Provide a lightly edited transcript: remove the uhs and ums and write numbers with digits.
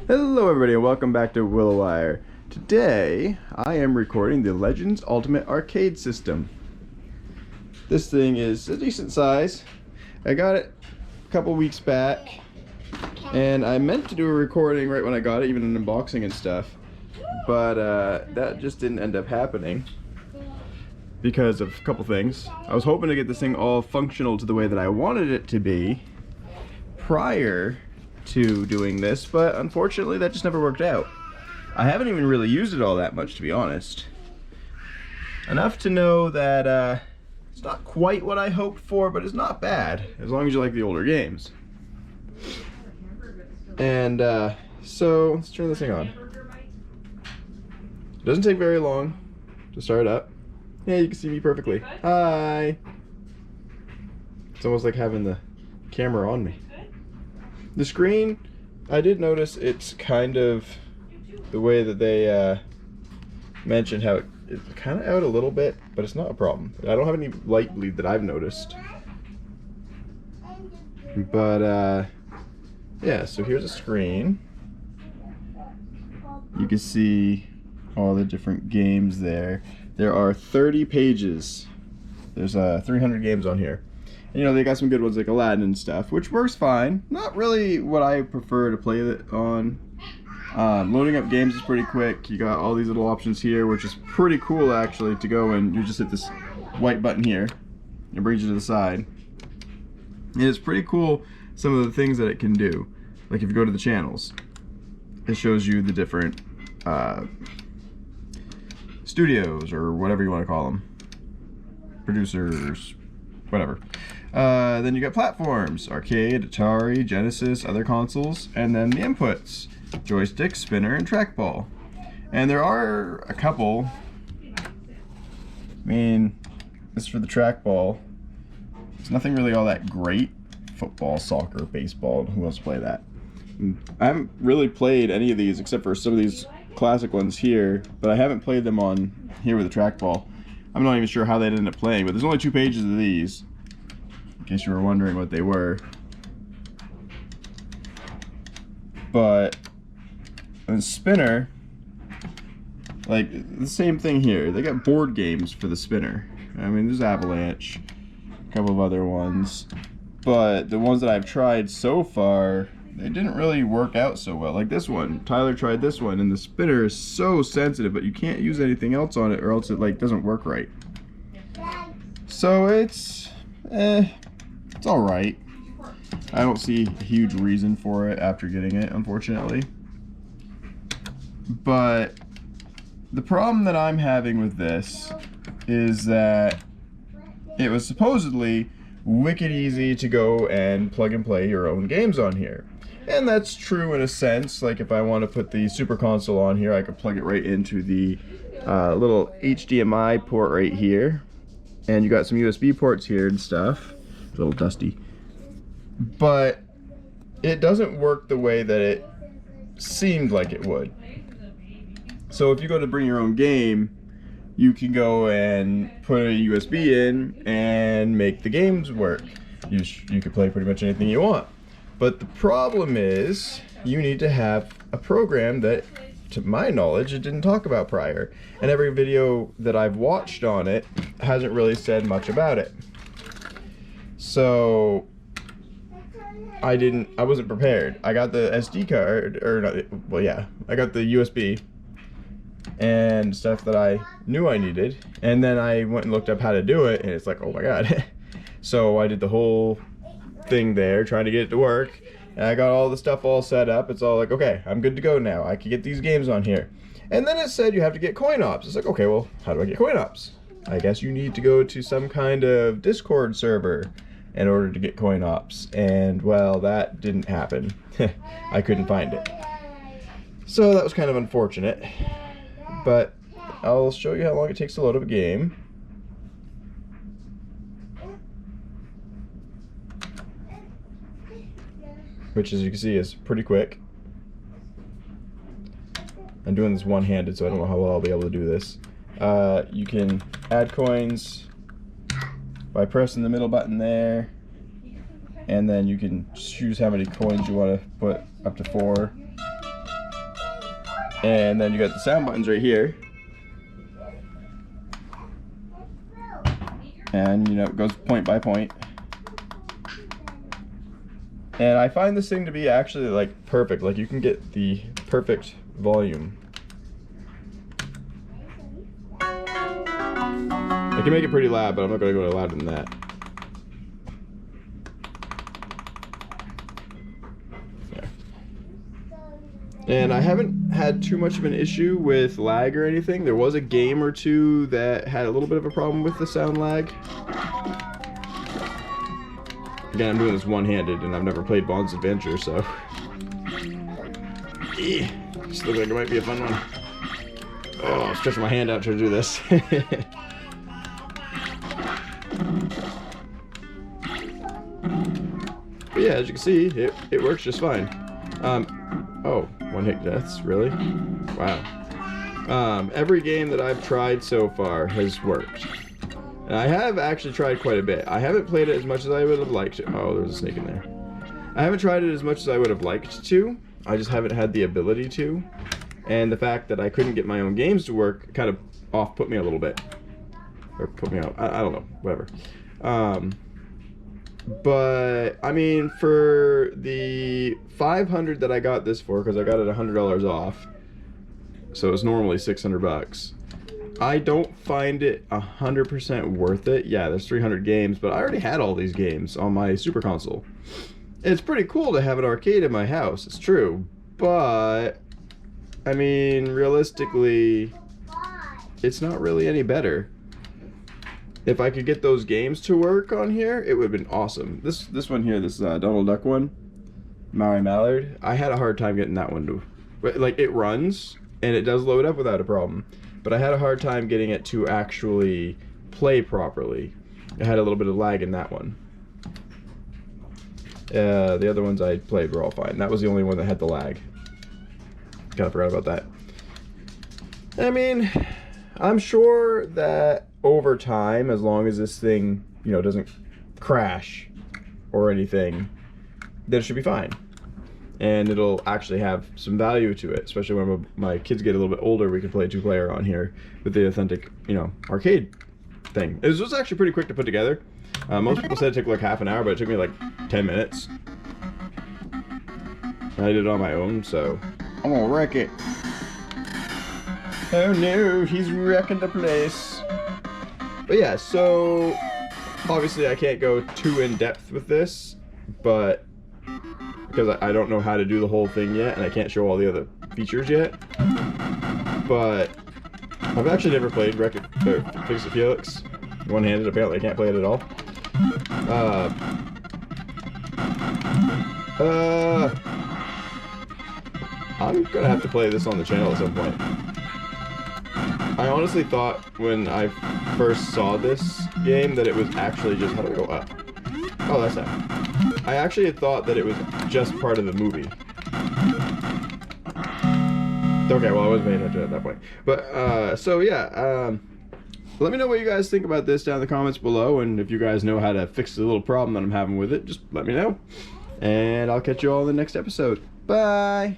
Hello everybody and welcome back to Willowwire. Today I am recording the Legends Ultimate Arcade System. This thing is a decent size. I got it a couple weeks back and I meant to do a recording right when I got it, even an unboxing and stuff, but that just didn't end up happening because of a couple things. I was hoping to get this thing all functional to the way that I wanted it to be prior to doing this, but unfortunately that just never worked out. I haven't even really used it all that much, to be honest. Enough to know that it's not quite what I hoped for, but it's not bad as long as you like the older games. And so let's turn this thing on. It doesn't take very long to start up. Yeah, you can see me perfectly. Hi. It's almost like having the camera on me. The screen, I did notice it's kind of the way that they mentioned how it's kind of out a little bit, but it's not a problem. I don't have any light bleed that I've noticed. But yeah, so here's a screen. You can see all the different games there. There are 30 pages. There's 300 games on here. You know, they got some good ones like Aladdin and stuff, which works fine. Not really what I prefer to play it on. Loading up games is pretty quick. You got all these little options here, which is pretty cool actually to go and you just hit this white button here. It brings you to the side. And it's pretty cool some of the things that it can do. Like if you go to the channels, it shows you the different studios or whatever you want to call them. Producers, whatever. Then you got platforms, arcade, Atari, Genesis, other consoles, and then the inputs, joystick, spinner, and trackball. And there are a couple. I mean, this is for the trackball. It's nothing really all that great. Football, soccer, baseball, who wants to play that? I haven't really played any of these except for some of these classic ones here, but I haven't played them on here with the trackball. I'm not even sure how they ended up playing, but there's only 2 pages of these. In case you were wondering what they were. But in spinner, like the same thing here. They got board games for the spinner. I mean, there's Avalanche, a couple of other ones, but the ones that I've tried so far, they didn't really work out so well. Like this one, Tyler tried this one, and the spinner is so sensitive, but you can't use anything else on it, or else it like doesn't work right. So it's it's all right. I don't see a huge reason for it after getting it, unfortunately. But the problem that I'm having with this is that it was supposedly wicked easy to go and plug and play your own games on here. And that's true in a sense. Like if I want to put the Super Console on here, I could plug it right into the little HDMI port right here. And you got some USB ports here and stuff. A little dusty. But it doesn't work the way that it seemed like it would. So if you go to bring your own game, you can go and put a USB in and make the games work. You can play pretty much anything you want. But the problem is you need to have a program that, to my knowledge, it didn't talk about prior. And every video that I've watched on it hasn't really said much about it. So I wasn't prepared. I got the SD card, or not, well yeah, I got the USB and stuff that I knew I needed, and then I went and looked up how to do it, and it's like, oh my god. So I did the whole thing there trying to get it to work, and I got all the stuff all set up. It's all like, okay, I'm good to go now. I can get these games on here. And then it said you have to get coin ops. It's like, okay, well, how do I get coin ops? I guess you need to go to some kind of Discord server in order to get coin ops, and well, that didn't happen. I couldn't find it. So that was kind of unfortunate, but I'll show you how long it takes to load up a game. Which, as you can see, is pretty quick. I'm doing this one-handed, so I don't know how well I'll be able to do this. You can add coins by pressing the middle button there, and then you can choose how many coins you want to put, up to 4. And then you got the sound buttons right here. And you know, it goes point by point. And I find this thing to be actually like perfect. Like you can get the perfect volume. I can make it pretty loud, but I'm not going to go louder than that. There. And I haven't had too much of an issue with lag or anything. There was a game or two that had a little bit of a problem with the sound lag. Again, I'm doing this one-handed, and I've never played Bond's Adventure, so... This looks like it might be a fun one. Oh, I'm stretching my hand out to do this. But yeah, as you can see, it works just fine. Oh, one-hit deaths, really? Wow. Every game that I've tried so far has worked. And I have actually tried quite a bit. I haven't played it as much as I would have liked to. Oh, there's a snake in there. I haven't tried it as much as I would have liked to. I just haven't had the ability to. And the fact that I couldn't get my own games to work kind of put me a little bit. Or put me out. I don't know. Whatever. But, I mean, for the $500 that I got this for, because I got it $100 off, so it's normally $600, I don't find it 100% worth it. Yeah, there's 300 games, but I already had all these games on my Super Console. It's pretty cool to have an arcade in my house, it's true, but, I mean, realistically, it's not really any better. If I could get those games to work on here, it would have been awesome. This one here, this Donald Duck one, Maui Mallard, I had a hard time getting that one to, like, it runs, and it does load up without a problem, but I had a hard time getting it to actually play properly. I had a little bit of lag in that one. The other ones I played were all fine. That was the only one that had the lag. Kinda forgot about that. I mean, I'm sure that over time, as long as this thing, you know, doesn't crash or anything, then it should be fine. And it'll actually have some value to it, especially when my kids get a little bit older, we can play 2-player on here with the authentic, you know, arcade thing. It was actually pretty quick to put together. Most people said it took like half an hour, but it took me like 10 minutes. I did it on my own, so I'm gonna wreck it. Oh no, he's wrecking the place. But yeah, so obviously I can't go too in depth with this, but because I don't know how to do the whole thing yet, and I can't show all the other features yet. But I've actually never played Fix It Felix one-handed. Apparently I can't play it at all. I'm gonna have to play this on the channel at some point. I honestly thought when I first saw this game that it was actually just, how do I go up? Oh, that's that. I actually had thought that it was just part of the movie. Okay, well I wasn't paying attention at that point. But, so yeah, let me know what you guys think about this down in the comments below, and if you guys know how to fix the little problem that I'm having with it, just let me know. And I'll catch you all in the next episode. Bye!